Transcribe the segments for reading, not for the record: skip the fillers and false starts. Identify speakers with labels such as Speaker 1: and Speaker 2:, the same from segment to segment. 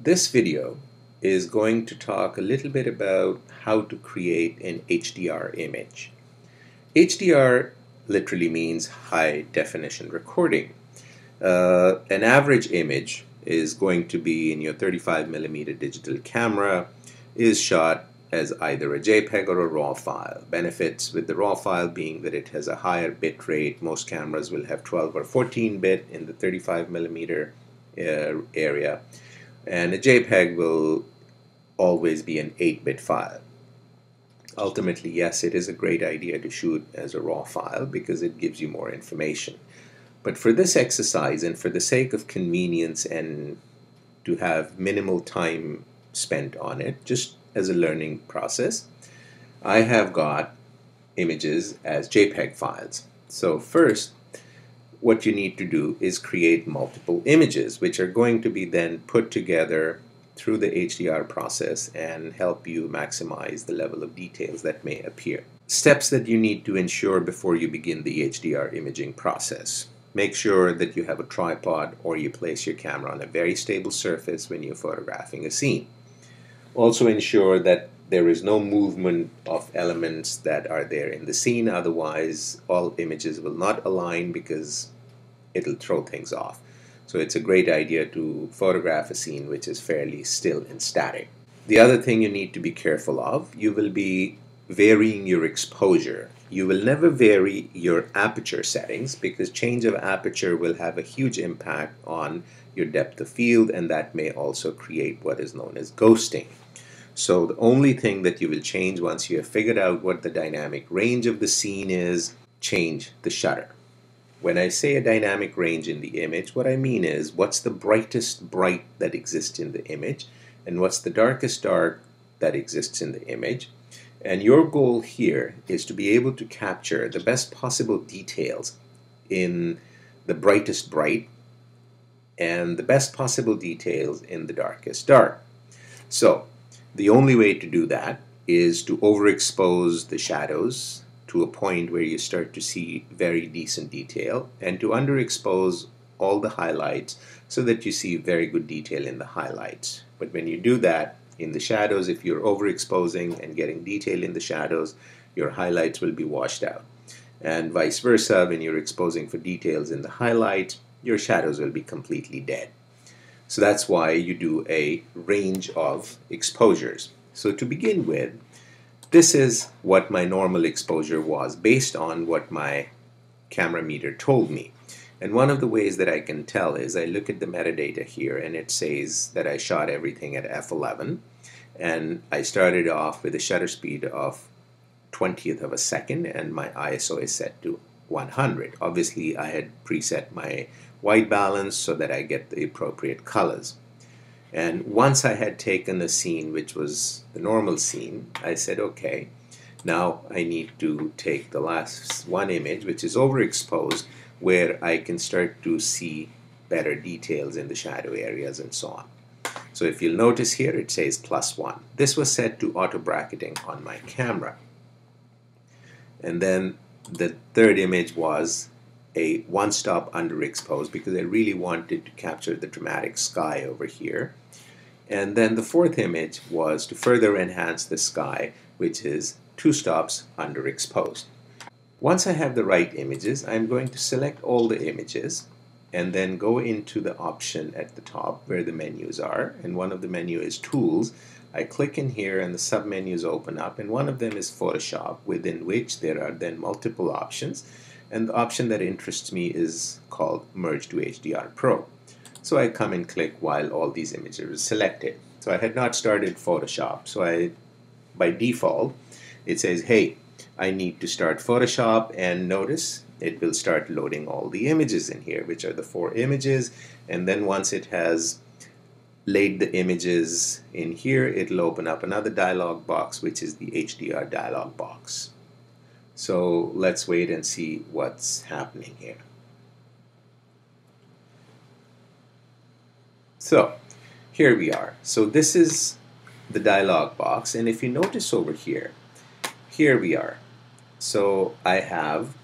Speaker 1: This video is going to talk a little bit about how to create an HDR image. HDR literally means high definition recording. An average image is going to be in your 35mm digital camera is shot as either a JPEG or a RAW file. Benefits with the RAW file being that it has a higher bit rate. Most cameras will have 12 or 14 bit in the 35mm area, and a JPEG will always be an 8-bit file. Ultimately, yes, it is a great idea to shoot as a RAW file because it gives you more information. But for this exercise and for the sake of convenience and to have minimal time spent on it, just as a learning process, I have got images as JPEG files. So first, what you need to do is create multiple images, which are going to be then put together through the HDR process and help you maximize the level of details that may appear. Steps that you need to ensure before you begin the HDR imaging process. Make sure that you have a tripod or you place your camera on a very stable surface when you're photographing a scene. Also ensure that there is no movement of elements that are there in the scene, otherwise all images will not align because it'll throw things off. So it's a great idea to photograph a scene which is fairly still and static. The other thing you need to be careful of, you will be varying your exposure. You will never vary your aperture settings because change of aperture will have a huge impact on your depth of field, and that may also create what is known as ghosting. So the only thing that you will change once you have figured out what the dynamic range of the scene is, change the shutter. When I say a dynamic range in the image, what I mean is what's the brightest bright that exists in the image and what's the darkest dark that exists in the image. And your goal here is to be able to capture the best possible details in the brightest bright and the best possible details in the darkest dark. So the only way to do that is to overexpose the shadows to a point where you start to see very decent detail, and to underexpose all the highlights so that you see very good detail in the highlights. But when you do that in the shadows, if you're overexposing and getting detail in the shadows, your highlights will be washed out. And vice versa, when you're exposing for details in the highlights, your shadows will be completely dead. So that's why you do a range of exposures. So to begin with, this is what my normal exposure was based on what my camera meter told me. And one of the ways that I can tell is I look at the metadata here and it says that I shot everything at f11, and I started off with a shutter speed of 20th of a second and my ISO is set to 100. Obviously I had preset my white balance so that I get the appropriate colors. And once I had taken a scene which was the normal scene, I said, okay, now I need to take the last one image which is overexposed, where I can start to see better details in the shadow areas and so on. So if you'll notice here, it says +1. This was set to auto bracketing on my camera. And then the third image was a one-stop underexposed because I really wanted to capture the dramatic sky over here. And then the fourth image was to further enhance the sky, which is 2 stops underexposed. Once I have the right images, I'm going to select all the images and then go into the option at the top where the menus are, and one of the menu is Tools. I click in here and the submenus open up, and one of them is Photoshop, within which there are then multiple options, and the option that interests me is called Merge to Hdr Pro. So I come and click while all these images are selected. So I had not started Photoshop, so by default it says, hey, I need to start Photoshop, and notice it will start loading all the images in here, which are the 4 images, and then once it has laid the images in here, it'll open up another dialog box, which is the Hdr Dialog box. So let's wait and see what's happening here. So here we are. So this is the dialog box, and if you notice over here, here we are. So I have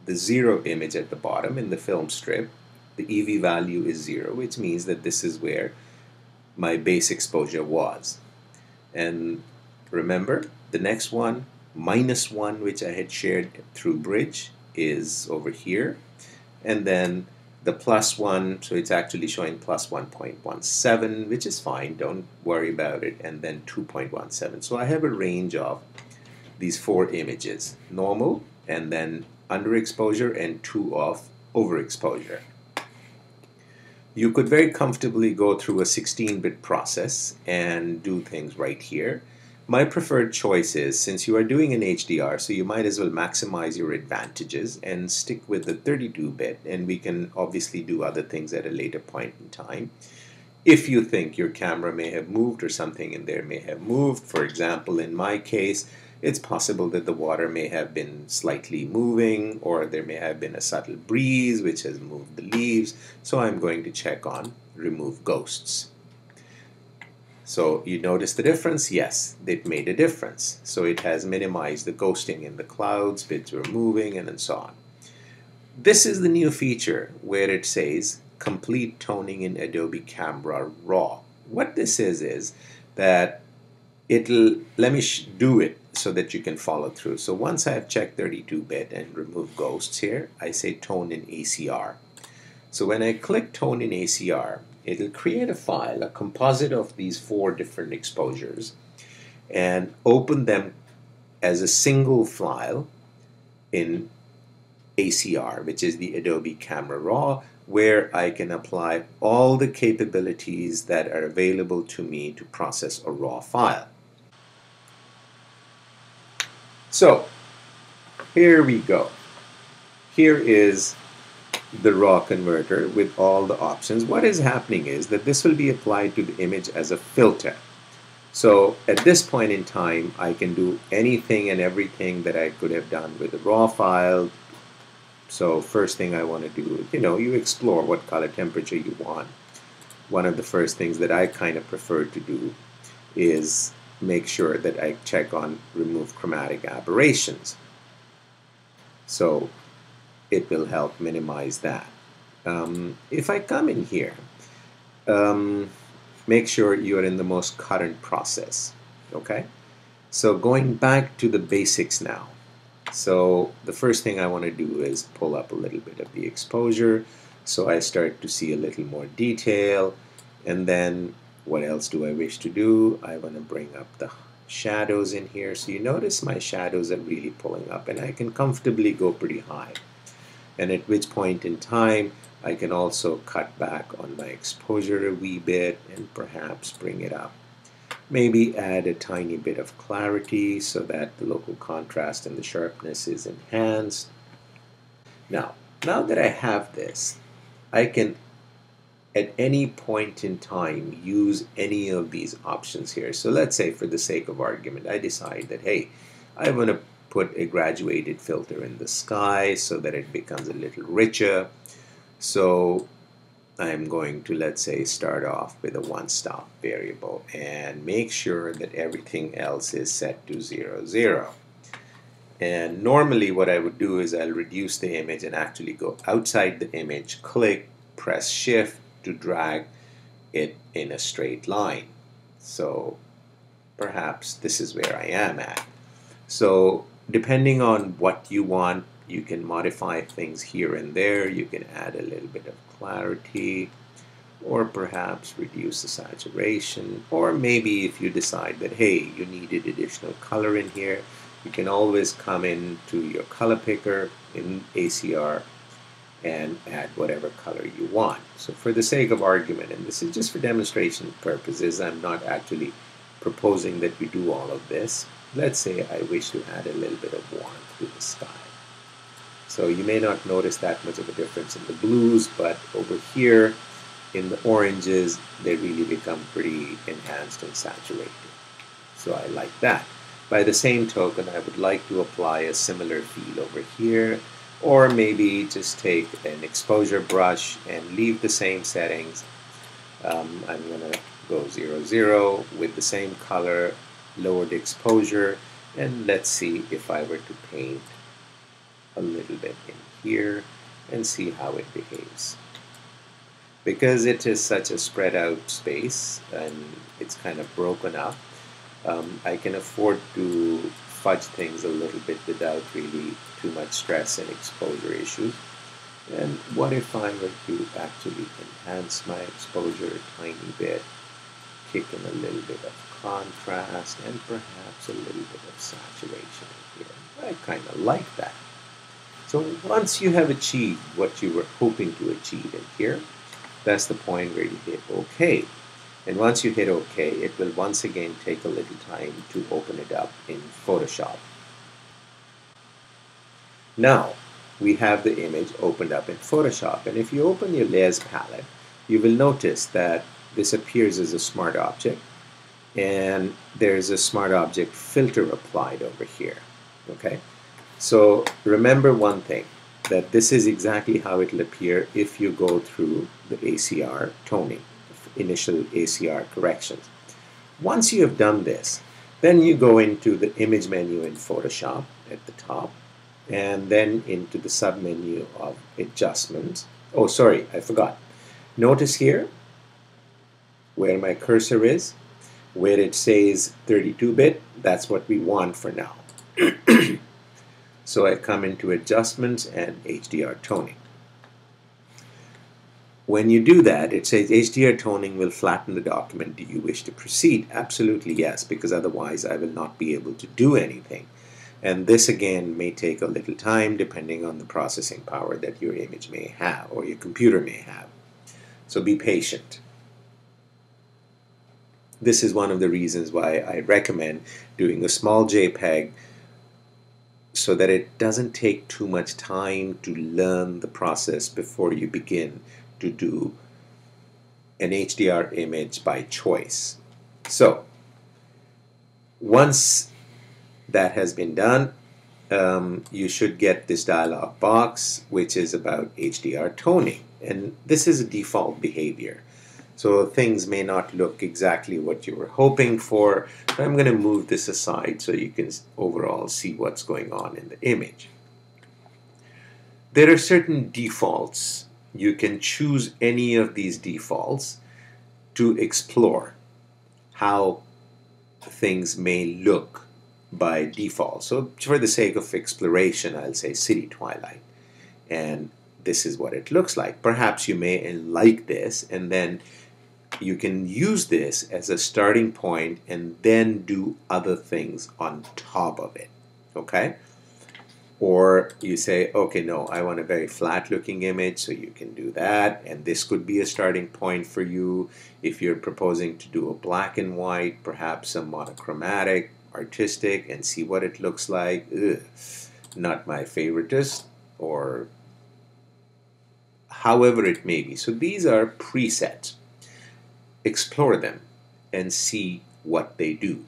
Speaker 1: the 0 image at the bottom in the film strip. The EV value is 0, which means that this is where my base exposure was. And remember, the next one, -1, which I had shared through bridge, is over here. And then the +1, so it's actually showing plus 1.17, which is fine, don't worry about it, and then 2.17. So I have a range of these 4 images, normal, and then underexposure, and 2 of overexposure. You could very comfortably go through a 16-bit process and do things right here. My preferred choice is, since you are doing an HDR, so you might as well maximize your advantages and stick with the 32-bit, and we can obviously do other things at a later point in time. If you think your camera may have moved or something in there may have moved, for example, in my case, it's possible that the water may have been slightly moving, or there may have been a subtle breeze which has moved the leaves, so I'm going to check on remove ghosts. So you notice the difference? Yes, it made a difference. So it has minimized the ghosting in the clouds, bits were moving, and so on. This is the new feature where it says complete toning in Adobe Camera Raw. What this is that it'll, let me do it so that you can follow through. So once I have checked 32-bit and remove ghosts here, I say tone in ACR. So when I click tone in ACR, it'll create a file, a composite of these 4 different exposures, and open them as a single file in ACR, which is the Adobe Camera Raw, where I can apply all the capabilities that are available to me to process a raw file. So here we go. Here is the raw converter with all the options. What is happening is that this will be applied to the image as a filter. So at this point in time, I can do anything and everything that I could have done with the raw file. So first thing I want to do, you explore what color temperature you want. One of the first things that I kind of prefer to do is make sure that I check on remove chromatic aberrations. So it will help minimize that. If I come in here, make sure you're in the most current process. Okay? So going back to the basics now. So the first thing I want to do is pull up a little bit of the exposure so I start to see a little more detail. And then what else do I wish to do? I want to bring up the shadows in here. So you notice my shadows are really pulling up, and I can comfortably go pretty high. And at which point in time I can also cut back on my exposure a wee bit and perhaps bring it up. Maybe add a tiny bit of clarity so that the local contrast and the sharpness is enhanced. Now that I have this, I can at any point in time use any of these options here. So let's say, for the sake of argument, I decide that, hey, I want to put a graduated filter in the sky so that it becomes a little richer. So I'm going to, let's say, start off with a one-stop variable and make sure that everything else is set to 0, 0. And normally what I would do is I'll reduce the image and actually go outside the image, click, press shift to drag it in a straight line. So perhaps this is where I am at. So depending on what you want, you can modify things here and there. You can add a little bit of clarity, or perhaps reduce the saturation, or maybe if you decide that, hey, you needed additional color in here, you can always come into your color picker in ACR and add whatever color you want. So for the sake of argument, and this is just for demonstration purposes, I'm not actually proposing that we do all of this. Let's say I wish to add a little bit of warmth to the sky. So you may not notice that much of a difference in the blues, but over here in the oranges, they really become pretty enhanced and saturated. So I like that. By the same token, I would like to apply a similar feel over here, or maybe just take an exposure brush and leave the same settings. I'm going to go 0, 0 with the same color, lower the exposure, and let's see if I were to paint a little bit in here and see how it behaves. Because it is such a spread out space and it's kind of broken up, I can afford to fudge things a little bit without really too much stress and exposure issues. And what if I were to actually enhance my exposure a tiny bit, kick in a little bit of contrast, and perhaps a little bit of saturation in here. I kind of like that. So once you have achieved what you were hoping to achieve in here, that's the point where you hit OK. And once you hit OK, it will once again take a little time to open it up in Photoshop. Now, we have the image opened up in Photoshop. And if you open your layers palette, you will notice that this appears as a smart object. And there's a smart object filter applied over here. Okay? So remember one thing, that this is exactly how it will appear if you go through the ACR toning, initial ACR corrections. Once you have done this, then you go into the image menu in Photoshop at the top, and then into the submenu of adjustments. Oh, sorry, I forgot. Notice here where my cursor is, where it says 32-bit, that's what we want for now. So I come into adjustments and HDR toning. When you do that, it says HDR toning will flatten the document. Do you wish to proceed? Absolutely yes, because otherwise I will not be able to do anything. And this again may take a little time depending on the processing power that your image may have or your computer may have. So be patient. This is one of the reasons why I recommend doing a small JPEG, so that it doesn't take too much time to learn the process before you begin to do an HDR image by choice. So once that has been done, you should get this dialog box, which is about HDR toning. And this is a default behavior. So things may not look exactly what you were hoping for. But I'm going to move this aside so you can overall see what's going on in the image. There are certain defaults. You can choose any of these defaults to explore how things may look by default. So for the sake of exploration, I'll say City Twilight. And this is what it looks like. Perhaps you may like this, and then you can use this as a starting point and then do other things on top of it. Okay? Or you say, okay, no, I want a very flat looking image, so you can do that. And this could be a starting point for you if you're proposing to do a black and white, perhaps a monochromatic, artistic, and see what it looks like. Ugh, not my favoritist, or however it may be. So these are presets. Explore them and see what they do.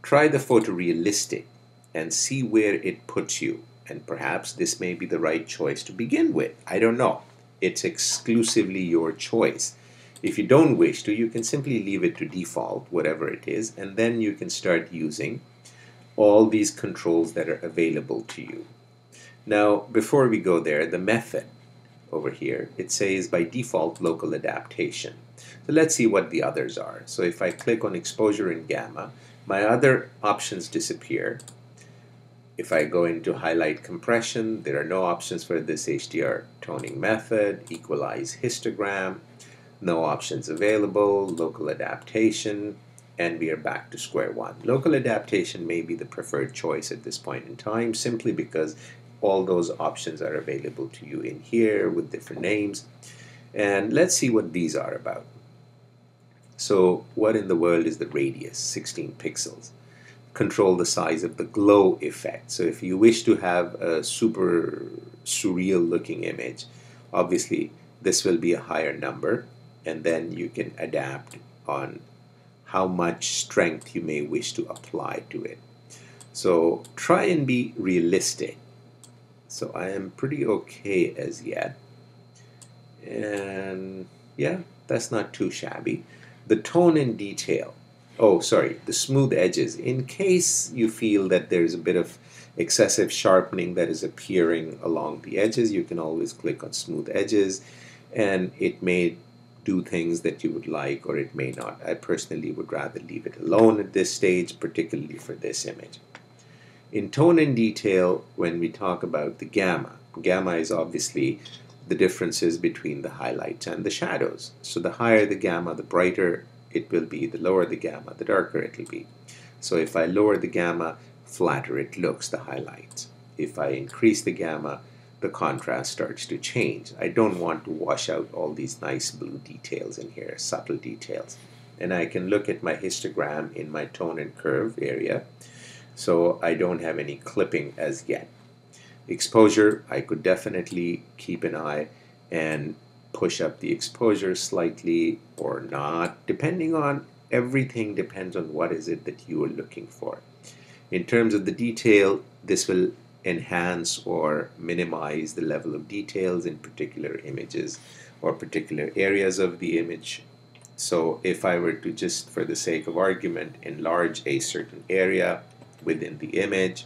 Speaker 1: Try the photorealistic and see where it puts you. And perhaps this may be the right choice to begin with. I don't know. It's exclusively your choice. If you don't wish to, you can simply leave it to default, whatever it is, and then you can start using all these controls that are available to you. Now, before we go there, the method over here, it says by default local adaptation. So let's see what the others are. So if I click on exposure and gamma, my other options disappear. If I go into highlight compression, there are no options for this HDR toning method. Equalize histogram, no options available. Local adaptation, and we are back to square one. Local adaptation may be the preferred choice at this point in time, simply because all those options are available to you in here with different names. And let's see what these are about. So what in the world is the radius? 16 pixels. Control the size of the glow effect. So if you wish to have a super surreal looking image, obviously this will be a higher number, and then you can adapt on how much strength you may wish to apply to it. So try and be realistic. So I am pretty okay as yet. And yeah, that's not too shabby. The tone and detail. Oh, sorry, the smooth edges. In case you feel that there's a bit of excessive sharpening that is appearing along the edges, you can always click on smooth edges, and it may do things that you would like, or it may not. I personally would rather leave it alone at this stage, particularly for this image. In tone and detail, when we talk about the gamma is obviously the differences between the highlights and the shadows. So the higher the gamma, the brighter it will be. The lower the gamma, the darker it will be. So if I lower the gamma, flatter it looks, the highlights. If I increase the gamma, the contrast starts to change. I don't want to wash out all these nice blue details in here, subtle details. And I can look at my histogram in my tone and curve area. So I don't have any clipping as yet. Exposure, I could definitely keep an eye and push up the exposure slightly or not, depending on, everything depends on what is it that you are looking for. In terms of the detail, this will enhance or minimize the level of details in particular images or particular areas of the image. So if I were to, just for the sake of argument, enlarge a certain area within the image,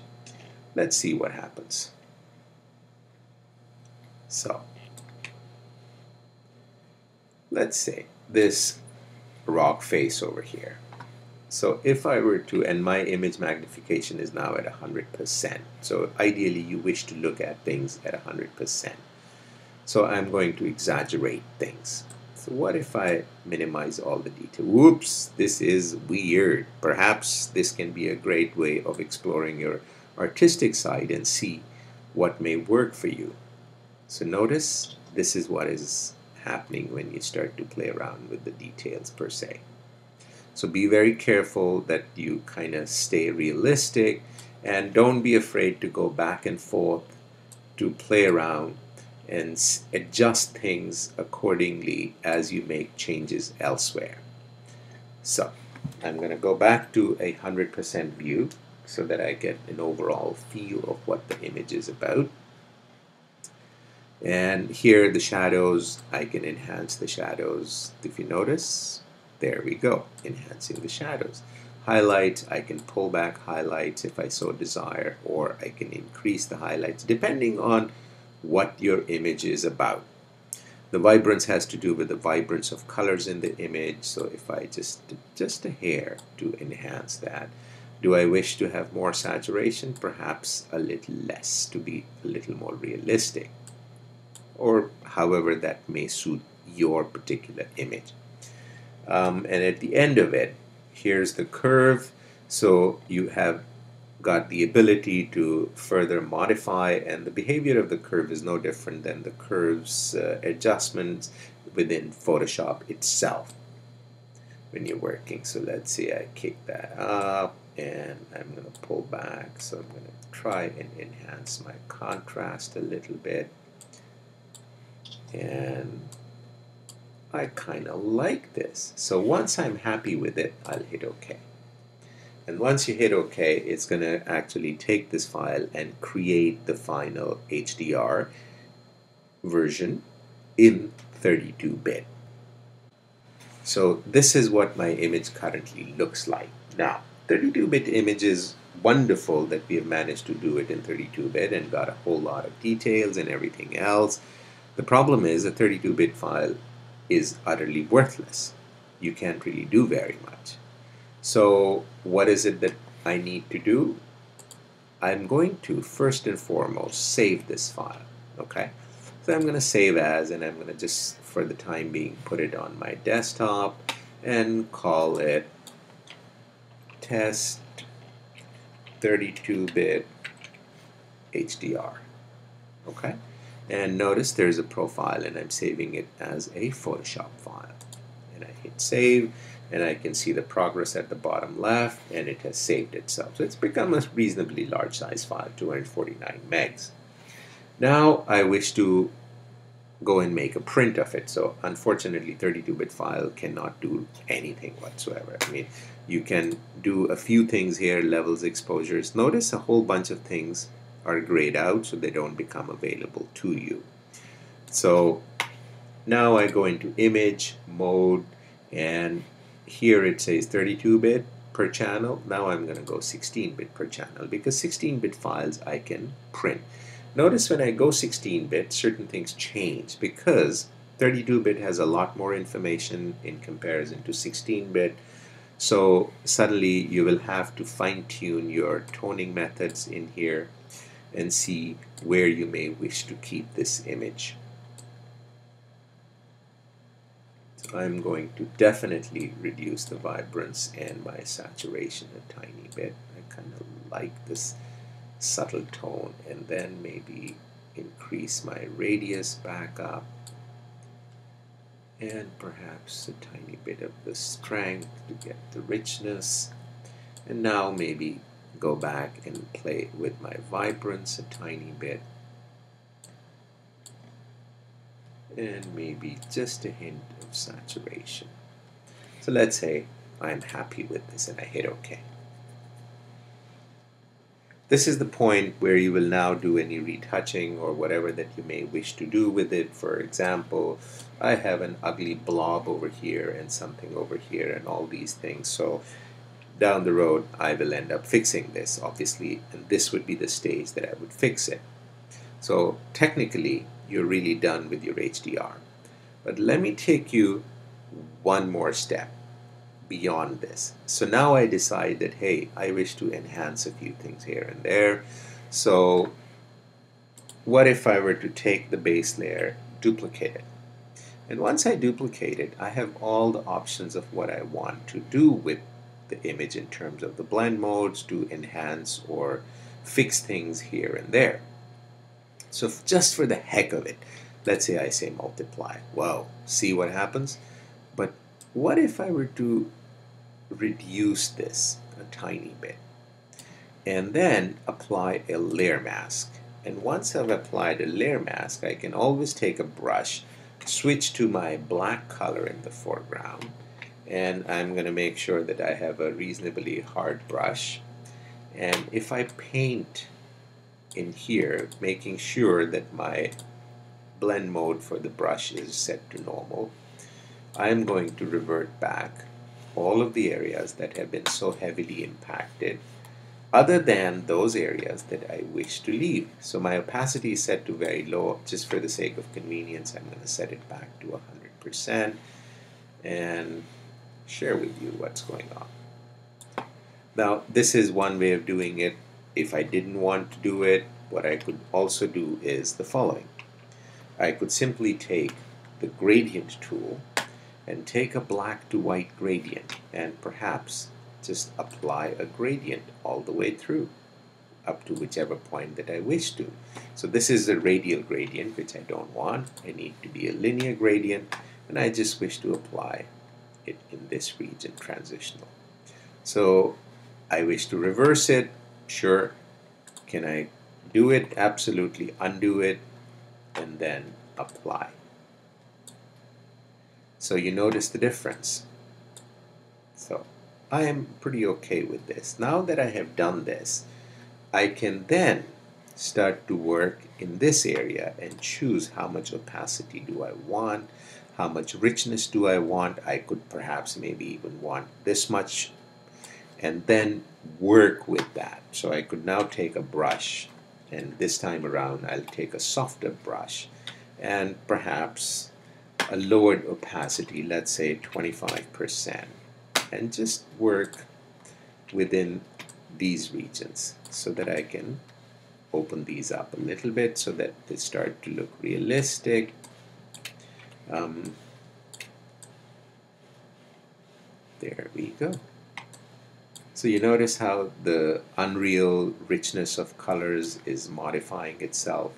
Speaker 1: let's see what happens. So let's say this rock face over here. So if I were to, and my image magnification is now at 100%. So ideally you wish to look at things at 100%. So I'm going to exaggerate things. So what if I minimize all the detail? Whoops, this is weird. Perhaps this can be a great way of exploring your artistic side and see what may work for you. So notice this is what is happening when you start to play around with the details per se. So be very careful that you kind of stay realistic, and don't be afraid to go back and forth to play around and adjust things accordingly as you make changes elsewhere. So I'm going to go back to a 100% view so that I get an overall feel of what the image is about. And here the shadows, I can enhance the shadows. If you notice, there we go, enhancing the shadows. Highlights, I can pull back highlights if I so desire, or I can increase the highlights depending on what your image is about. The vibrance has to do with the vibrance of colors in the image. So if I just a hair to enhance that. Do I wish to have more saturation? Perhaps a little less to be a little more realistic, or however that may suit your particular image. And at the end of it, here's the curve. So you have got the ability to further modify, and the behavior of the curve is no different than the curve's adjustments within Photoshop itself when you're working. So let's see, I kick that up and I'm going to pull back. So I'm going to try and enhance my contrast a little bit. And I kind of like this. So once I'm happy with it, I'll hit OK. And once you hit OK, it's going to actually take this file and create the final HDR version in 32-bit. So this is what my image currently looks like. Now, 32-bit image is wonderful that we have managed to do it in 32-bit and got a whole lot of details and everything else. The problem is a 32-bit file is utterly worthless. You can't really do very much. So what is it that I need to do? I'm going to first and foremost save this file. Okay, so I'm going to save as, and I'm going to just for the time being put it on my desktop and call it test 32-bit HDR. Okay, and notice there's a profile and I'm saving it as a Photoshop file, and I hit save and I can see the progress at the bottom left, and it has saved itself. So it's become a reasonably large size file, 249 megs. Now I wish to go and make a print of it. So unfortunately 32-bit file cannot do anything whatsoever. I mean, you can do a few things here, levels, exposures. Notice a whole bunch of things are grayed out so they don't become available to you. So now I go into image mode, and here it says 32-bit per channel. Now I'm going to go 16-bit per channel because 16-bit files I can print. Notice when I go 16-bit, certain things change because 32-bit has a lot more information in comparison to 16-bit. So suddenly you will have to fine-tune your toning methods in here and see where you may wish to keep this image. So I'm going to definitely reduce the vibrance and my saturation a tiny bit. I kind of like this subtle tone, and then maybe increase my radius back up and perhaps a tiny bit of the strength to get the richness. And now maybe go back and play with my vibrance a tiny bit, and maybe just a hint of saturation. So let's say I'm happy with this and I hit OK. This is the point where you will now do any retouching or whatever that you may wish to do with it. For example, I have an ugly blob over here and something over here and all these things. So down the road, I will end up fixing this, obviously, and this would be the stage that I would fix it. So technically, you're really done with your HDR. But let me take you one more step beyond this. So now I decide that, hey, I wish to enhance a few things here and there. So what if I were to take the base layer, duplicate it? And once I duplicate it, I have all the options of what I want to do with the image in terms of the blend modes to enhance or fix things here and there. So just for the heck of it, let's say I say multiply. Wow, see what happens? But what if I were to reduce this a tiny bit and then apply a layer mask? And once I've applied a layer mask, I can always take a brush, switch to my black color in the foreground, and I'm going to make sure that I have a reasonably hard brush. And if I paint in here, making sure that my blend mode for the brush is set to normal, I'm going to revert back all of the areas that have been so heavily impacted, other than those areas that I wish to leave. So my opacity is set to very low. Just for the sake of convenience, I'm going to set it back to 100% and share with you what's going on. Now, this is one way of doing it. If I didn't want to do it, what I could also do is the following. I could simply take the gradient tool and take a black to white gradient and perhaps just apply a gradient all the way through up to whichever point that I wish to. So this is a radial gradient, which I don't want. I need to be a linear gradient, and I just wish to apply it in this region, transitional. So I wish to reverse it. Sure. Can I do it? Absolutely. Undo it and then apply. So you notice the difference. So I am pretty okay with this. Now that I have done this, I can then start to work in this area and choose how much opacity do I want, how much richness do I want. I could perhaps maybe even want this much, and then work with that. So I could now take a brush, and this time around I'll take a softer brush and perhaps a lowered opacity, let's say 25%, and just work within these regions so that I can open these up a little bit so that they start to look realistic. There we go. So you notice how the unreal richness of colors is modifying itself,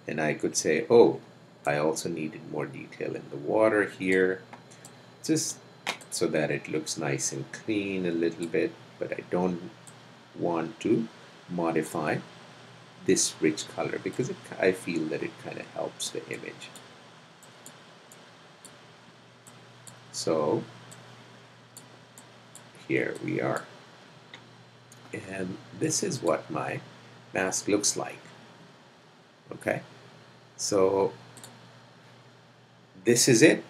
Speaker 1: and I could say, oh, I also needed more detail in the water here, just so that it looks nice and clean a little bit, but I don't want to modify this rich color because I feel that it kind of helps the image. So here we are. And this is what my mask looks like. Okay, so this is it.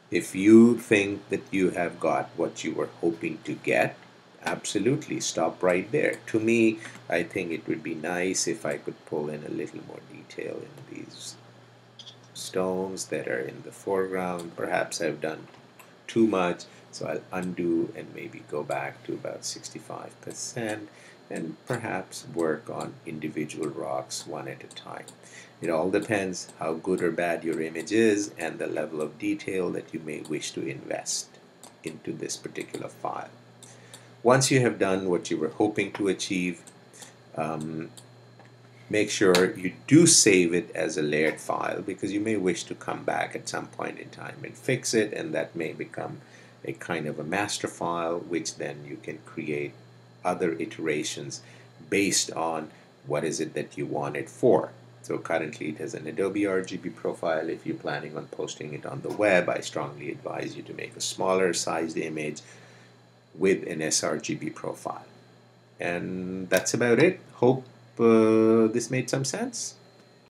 Speaker 1: If you think that you have got what you were hoping to get, absolutely stop right there. To me, I think it would be nice if I could pull in a little more detail in these stones that are in the foreground. Perhaps I've done too much, so I'll undo and maybe go back to about 65% and perhaps work on individual rocks one at a time. It all depends how good or bad your image is and the level of detail that you may wish to invest into this particular file. Once you have done what you were hoping to achieve, make sure you do save it as a layered file, because you may wish to come back at some point in time and fix it, and that may become a kind of a master file, which then you can create other iterations based on what is it that you want it for. So currently it has an Adobe RGB profile. If you're planning on posting it on the web, I strongly advise you to make a smaller sized image with an sRGB profile. And that's about it. Hope this made some sense.